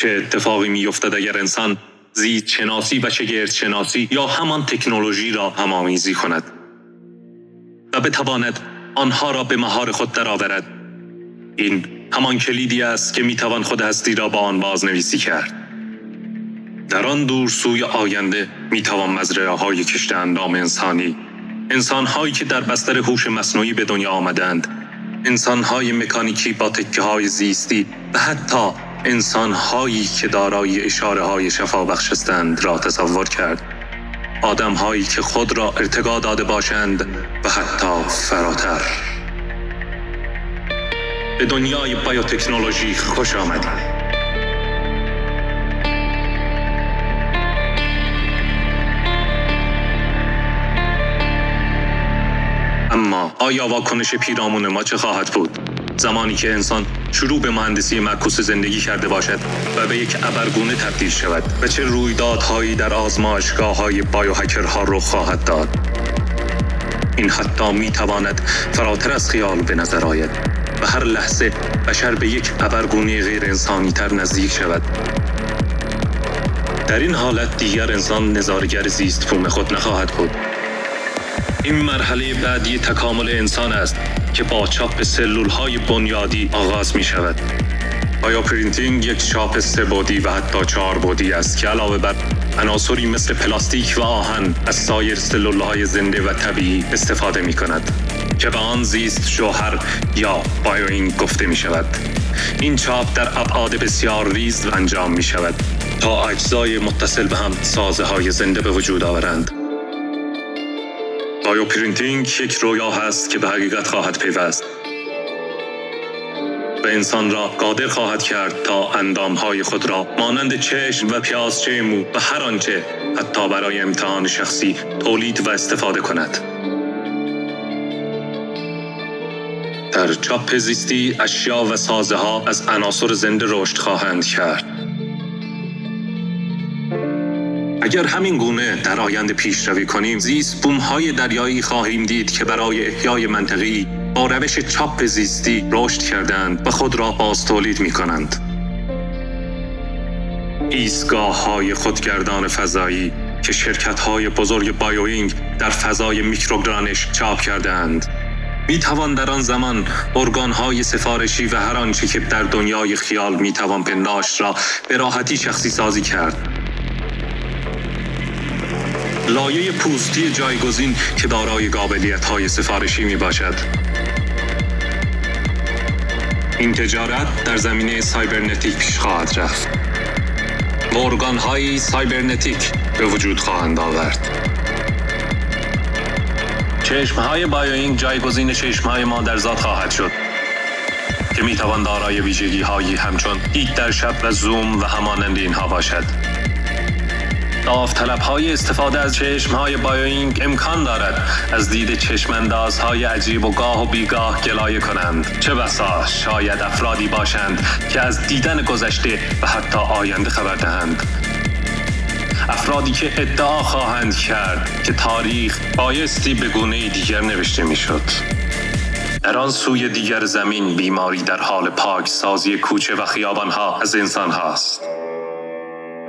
چه اتفاقی می‌افتد اگر انسان زیست شناسی و شگرد شناسی یا همان تکنولوژی را هم‌آمیزی کند و بتواند آنها را به مهار خود درآورد. این همان کلیدی است که میتوان خود هستی را با آن بازنویسی کرد. در آن دور سوی آینده میتوان مزرعه‌های کشت اندام انسان‌هایی که در بستر هوش مصنوعی به دنیا آمدند، انسان‌های مکانیکی با تکه‌های زیستی و حتی انسان‌هایی که دارای اشاره‌های شفابخش هستند را تصور کرد. آدم‌هایی که خود را ارتقا داده باشند و حتی فراتر. به دنیای بیوتکنولوژی خوش آمدید. اما آیا واکنش پیرامون ما چه خواهد بود؟ زمانی که انسان شروع به مهندسی معکوس زندگی کرده باشد و به یک ابرگونه تبدیل شود و چه رویدادهایی در آزمایشگاه‌های بایوهکرها رخ خواهد داد؟ این حتی می‌تواند فراتر از خیال به نظر آید و هر لحظه بشر به یک ابرگونه غیر انسانی تر نزدیک شود. در این حالت دیگر انسان نظاره‌گر زیست بوم خود نخواهد بود. این مرحله بعدی تکامل انسان است که با چاپ سلول‌های بنیادی آغاز می شود. بایوپرینتینگ یک چاپ 3 بعدی و حتی 4 بعدی است که علاوه بر عناصری مثل پلاستیک و آهن از سایر سلول‌های زنده و طبیعی استفاده می کند که به آن زیست جوهر یا بایوینگ گفته می شود. این چاپ در ابعاد بسیار ریز انجام می شود تا اجزای متصل به هم سازه‌های زنده به وجود آورند. بایوپرینتینگ یک رویا هست که به حقیقت خواهد پیوست و انسان را قادر خواهد کرد تا اندامهای خود را مانند چشم و پیازچه مو و هر آنچه حتی برای امتحان شخصی تولید و استفاده کند. در چاپ زیستی اشیا و سازه‌ها از عناصر زنده رشد خواهند کرد. اگر همین گونه در آینده پیشروی کنیم، زیست بوم‌های دریایی خواهیم دید که برای احیای منطقی با روش چاپ زیستی رشد کردند و خود را باز تولید می‌کنند. ایستگاه‌های خودگردان فضایی که شرکت‌های بزرگ بایوینگ در فضای میکروگرانش چاپ کردند، می‌توان در آن زمان ارگان‌های سفارشی و هر آنچه که در دنیای خیال می‌توان پنداشت را به راحتی شخصی سازی کرد. لایه پوستی جایگزین که دارای قابلیت‌های سفارشی میباشد. این تجارت در زمینه سایبرنتیک پیش خواهد رفت و ارگان‌های سایبرنتیک به وجود خواهند آورد. چشم‌های بایوینگ جایگزین چشم‌های مادرزاد خواهد شد که میتوان دارای ویژگی‌هایی همچون دید در شب و زوم و همانند اینها باشد. داوطلب‌های استفاده از چشم‌های بایوینگ امکان دارد از دید چشم‌اندازهای عجیب و گاه و بیگاه گلایه کنند. چه بسا شاید افرادی باشند که از دیدن گذشته و حتی آینده خبر دهند. افرادی که ادعا خواهند کرد که تاریخ بایستی به گونه دیگر نوشته می‌شد. در آن سوی دیگر زمین بیماری در حال پاک سازی کوچه و خیابان‌ها از انسان هاست.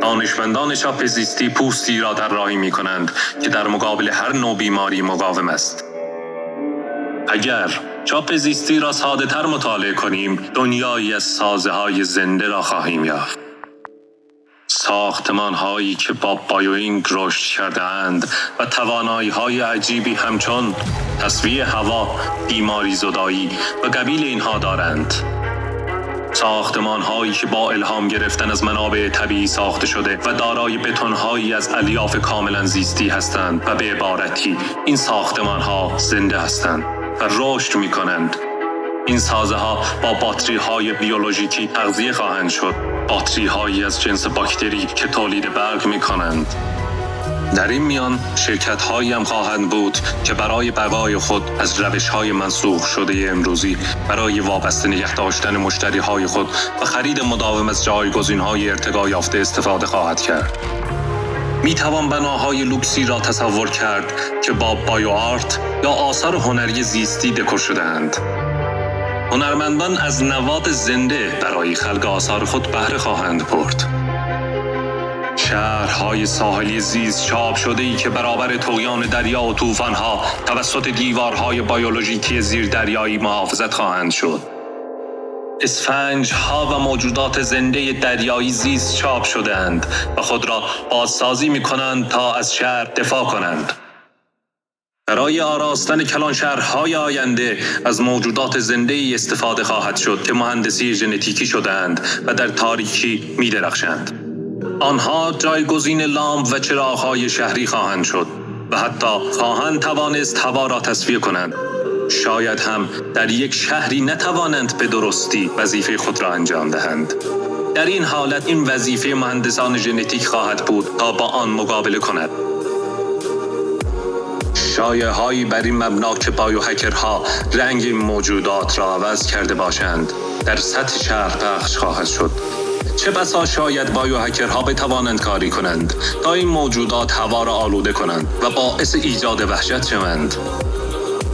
دانشمندان چاپ زیستی پوستی را طراحی می‌کنند که در مقابل هر نوع بیماری مقاوم است. اگر چاپ زیستی را ساده‌تر مطالعه کنیم، دنیایی از سازه‌های زنده را خواهیم یافت. ساختمان‌هایی که با بایوینگ رشد کرده‌اند و توانایی‌های عجیبی همچون تصفیه هوا، بیماری زدایی و قبیل اینها دارند. ساختمان‌هایی که با الهام گرفتن از منابع طبیعی ساخته شده و دارای بتون‌هایی از الیاف کاملاً زیستی هستند و به عبارتی این ساختمان‌ها زنده هستند و رشد می‌کنند. این سازه‌ها با باتری‌های بیولوژیکی تغذیه خواهند شد، باتری‌هایی از جنس باکتری که تولید برق می‌کنند. در این میان شرکت‌هایی هم خواهند بود که برای بقای خود از روش‌های منسوخ شده امروزی برای وابسته نگه داشتن مشتری‌های خود و خرید مداوم از جایگزین‌های ارتقا یافته استفاده خواهد کرد. می‌توان بناهای لوکسی را تصور کرد که با بایو آرت یا آثار هنری زیستی دکور شده‌اند. هنرمندان از نواد زنده برای خلق آثار خود بهره خواهند برد. شهرهای ساحلی زیست چاپ شده‌ای که برابر طغیان دریا و طوفان‌ها توسط دیوارهای بیولوژیکی زیردریایی محافظت خواهند شد. اسفنج‌ها و موجودات زنده دریایی زیست چاپ شده‌اند و خود را بازسازی می‌کنند تا از شهر دفاع کنند. برای آراستن کلانشهرهای آینده از موجودات زنده‌ای استفاده خواهد شد که مهندسی ژنتیکی شده‌اند و در تاریکی می‌درخشند. آنها جایگزین لامپ و چراغ‌های شهری خواهند شد و حتی خواهند توانست هوا را تصفیه کنند. شاید هم در یک شهری نتوانند به درستی وظیفه خود را انجام دهند. در این حالت این وظیفه مهندسان ژنتیک خواهد بود تا با آن مقابله کند. شایعه‌هایی بر این مبنا که بایوهکرها رنگ این موجودات را عوض کرده باشند در سطح شهر پخش خواهد شد. چه بسا شاید بایوهکرها بتوانند کاری کنند تا این موجودات هوا را آلوده کنند و باعث ایجاد وحشت شوند.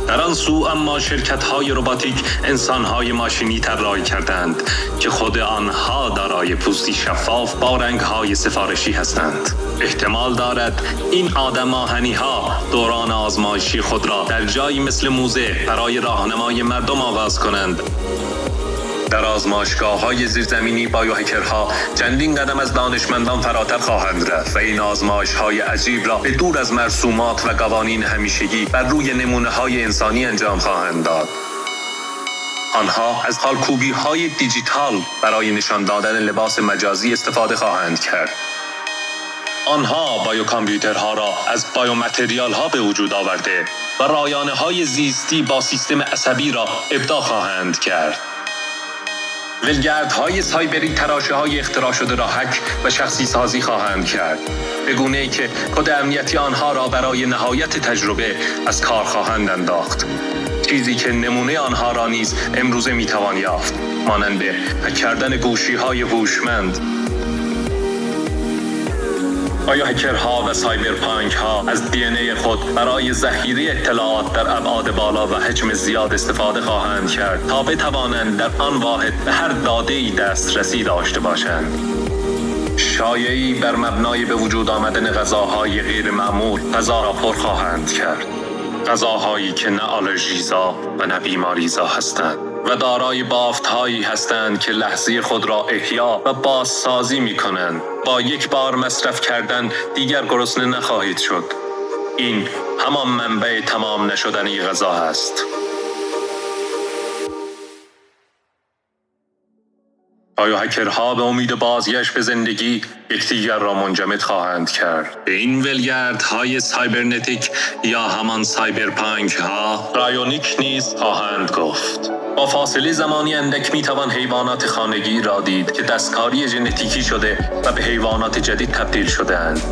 در آن سو اما شرکت‌های رباتیک انسان‌های ماشینی طراحی کردند که خود آنها دارای پوستی شفاف با رنگ‌های سفارشی هستند. احتمال دارد این آدم آهنی‌ها دوران آزمایشی خود را در جایی مثل موزه برای راهنمای مردم آغاز کنند. در آزمایشگاه‌های زیرزمینی بایوهکرها چندین قدم از دانشمندان فراتر خواهند رفت و این آزمایش‌های عجیب را به دور از مرسومات و قوانین همیشگی بر روی نمونه‌های انسانی انجام خواهند داد. آنها از خالکوبی‌های دیجیتال برای نشان دادن لباس مجازی استفاده خواهند کرد. آنها بایوکامپیوترها را از بایومتریال‌ها به وجود آورده و رایانه‌های زیستی با سیستم عصبی را ابداع خواهند کرد. ولگردهای سایبری تراشه‌های اختراع شده را هک و شخصی سازی خواهند کرد، به گونه‌ای که کد امنیتی آنها را برای نهایت تجربه از کار خواهند انداخت. چیزی که نمونه آنها را نیز امروزه میتوان یافت، مانند هک کردن گوشی‌های هوشمند. بایوهکرها و سایبرپانک‌ها از دی خود برای ذخیره اطلاعات در ابعاد بالا و حجم زیاد استفاده خواهند کرد تا بتوانند در آن واحد به هر داده‌ای دسترسی داشته باشند. شایعی بر مبنای به وجود آمدن غذاهای غیر معمول غذا را پر خواهند کرد. غذاهایی که نه آلرژیزا و نه بیماریزا هستند و دارای بافت‌هایی هستند که لحظه خود را احیا و بازسازی می‌کنند. با یک بار مصرف کردن دیگر گرسنه نخواهید شد. این همان منبع تمام نشدنی غذا است. بایوهکرها به امید بازگشت به زندگی یکدیگر را منجمد خواهند کرد. به این ولگردهای سایبرنتیک یا همان سایبرپانک‌ها رایونیک نیز خواهند گفت. با فاصله زمانی اندک میتوان حیوانات خانگی را دید که دستکاری ژنتیکی شده و به حیوانات جدید تبدیل شده‌اند.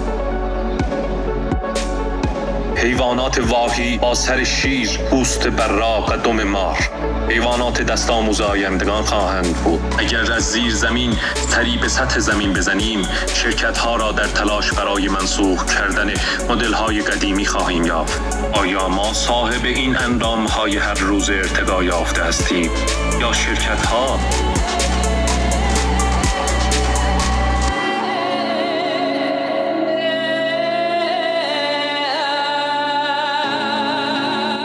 حیوانات واهی با سر شیر، پوست براق و دم مار. حیوانات دست آموز آیندگان خواهند بود. اگر از زیر زمین سری به سطح زمین بزنیم، شرکت‌ها را در تلاش برای منسوخ کردن مدل‌های قدیمی خواهیم یافت. آیا ما صاحب این اندام‌های هر روز ارتقا یافته هستیم یا شرکت‌ها؟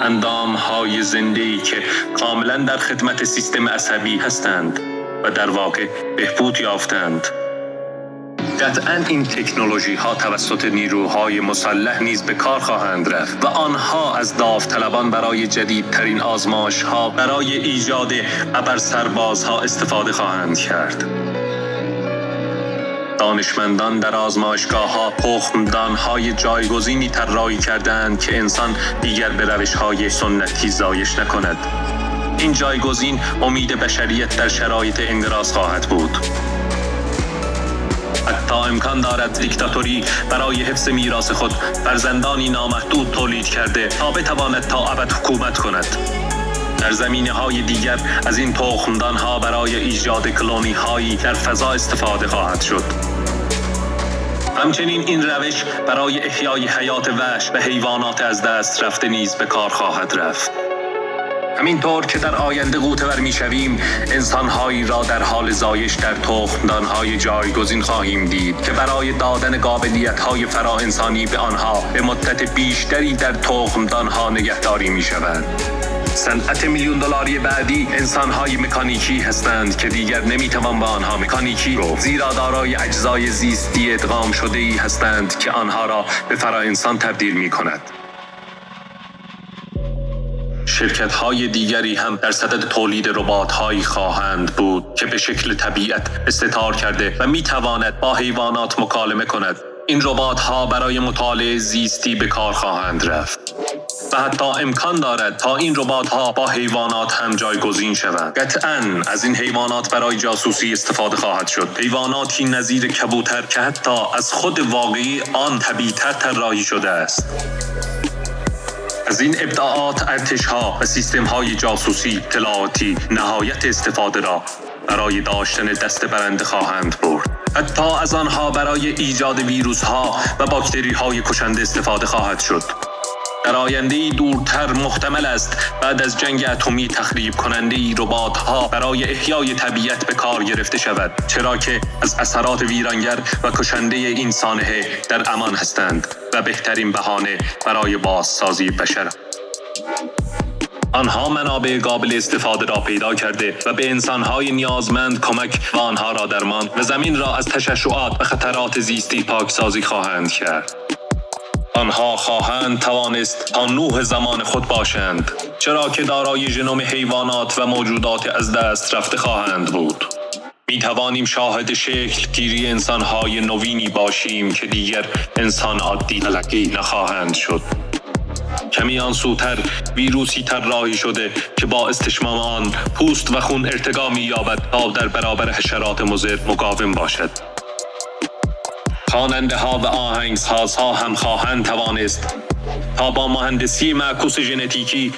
اندام‌های زنده‌ای که کاملاً در خدمت سیستم عصبی هستند و در واقع بهبود یافتند. قطعاً این تکنولوژی‌ها توسط نیروهای مسلح نیز به کار خواهند رفت و آنها از داوطلبان برای جدیدترین آزمایش‌ها برای ایجاد ابرسربازها استفاده خواهند کرد. دانشمندان در آزمایشگاه‌ها تخمدان‌های جایگزینی طراحی کردند که انسان دیگر به روش‌های سنتی زایش نکند. این جایگزین امید بشریت در شرایط انقراض خواهد بود. حتی امکان دارد دیکتاتوری برای حفظ میراث خود فرزندانی نامحدود تولید کرده تا بتواند تا ابد حکومت کند. در زمینه‌های دیگر از این تخمدان‌ها برای ایجاد کلونی‌هایی در فضا استفاده خواهد شد. همچنین این روش برای احیای حیات وحش و حیوانات از دست رفته نیز به کار خواهد رفت. همینطور که در آینده غوطه‌ور می‌شویم، انسان‌هایی را در حال زایش در تخمدان‌های جایگزین خواهیم دید که برای دادن قابلیت‌های فراانسانی به آنها به مدت بیشتری در تخمدان‌ها نگهداری می‌شوند. صنعت میلیون دلاری بعدی انسان‌های مکانیکی هستند که دیگر نمی‌توان با آنها مکانیکی گفت، زیرا دارای اجزای زیستی ادغام شده‌ای هستند که آنها را به فراانسان تبدیل می‌کند. شرکت‌های دیگری هم در صدد تولید ربات‌هایی خواهند بود که به شکل طبیعت استتار کرده و می‌تواند با حیوانات مکالمه کند. این ربات‌ها برای مطالعه زیستی به کار خواهند رفت و حتی امکان دارد تا این ربات‌ها با حیوانات هم جایگزین شوند. قطعاً از این حیوانات برای جاسوسی استفاده خواهد شد. حیواناتی نظیر کبوتر که حتی از خود واقعی آن طبیعی‌تر طراحی شده است. از این ابداعات ارتش‌ها و سیستم‌های جاسوسی اطلاعاتی نهایت استفاده را برای داشتن دست برنده خواهند برد. حتی از آنها برای ایجاد ویروس‌ها و باکتری‌های کشنده استفاده خواهد شد. در آینده‌ای دورتر محتمل است بعد از جنگ اتمی تخریب کننده‌ای ربات‌ها برای احیای طبیعت به کار گرفته شود، چرا که از اثرات ویرانگر و کشنده این سانحه در امان هستند و بهترین بهانه برای بازسازی بشر. آنها منابع قابل استفاده را پیدا کرده و به انسان‌های نیازمند کمک و آنها را درمان و زمین را از تشعشعات و خطرات زیستی پاکسازی خواهند کرد. آنها خواهند توانست تا نوح زمان خود باشند، چرا که دارای ژنوم حیوانات و موجودات از دست رفته خواهند بود. می توانیم شاهد شکل گیری انسان‌های نوینی باشیم که دیگر انسان عادی تلقی نخواهند شد. کمی آن سوتر ویروسی طراحی شده که با استشمام آن پوست و خون ارتقا می‌یابد تا در برابر حشرات مضر مقاوم باشد. خواننده‌ها و آهنگسازها هم خواهند توانست تا با مهندسی معکوس ژنتیکی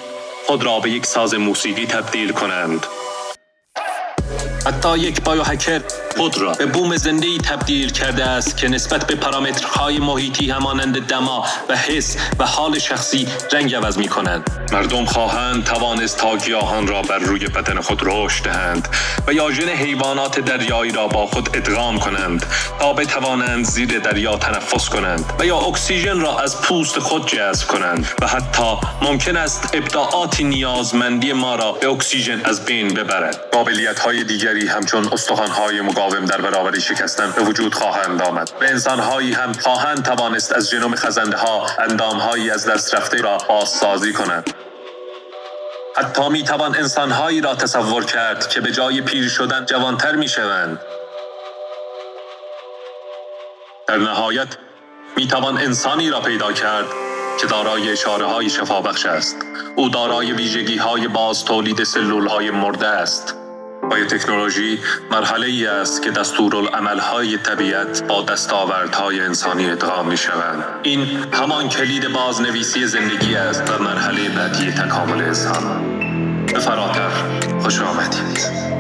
خود را به یک ساز موسیقی تبدیل کنند. حتی یک بایوهکر خود را به بوم زنده‌ای تبدیل کرده است که نسبت به پارامترهای محیطی همانند دما و حس و حال شخصی رنگ عوض می‌کنند. مردم خواهند توانست تا گیاهان را بر روی بدن خود رشد دهند و یا ژن حیوانات دریایی را با خود ادغام کنند تا بتوانند زیر دریا تنفس کنند و یا اکسیژن را از پوست خود جذب کنند و حتی ممکن است ابداعات نیازمندی ما را به اکسیژن از بین ببرد. قابلیت‌های دیگری همچون استخوان‌های مقاوم در برابر شکستن به وجود خواهند آمد و انسان‌هایی هم خواهند توانست از ژنوم خزنده‌ها اندام‌هایی از دست رفته را بازسازی کنند. حتی می‌توان انسان‌هایی را تصور کرد که به جای پیر شدن جوان‌تر می‌شوند. در نهایت می‌توان انسانی را پیدا کرد که دارای اشاره‌های شفابخش است. او دارای ویژگی‌های باز تولید سلول‌های مرده است. بایوتکنولوژی مرحله‌ای است که دستورالعمل‌های طبیعت با دستاوردهای انسانی ادغام می‌شوند. این همان کلید بازنویسی زندگی است و مرحله بعدی تکامل انسان. به فراتر خوش آمدید.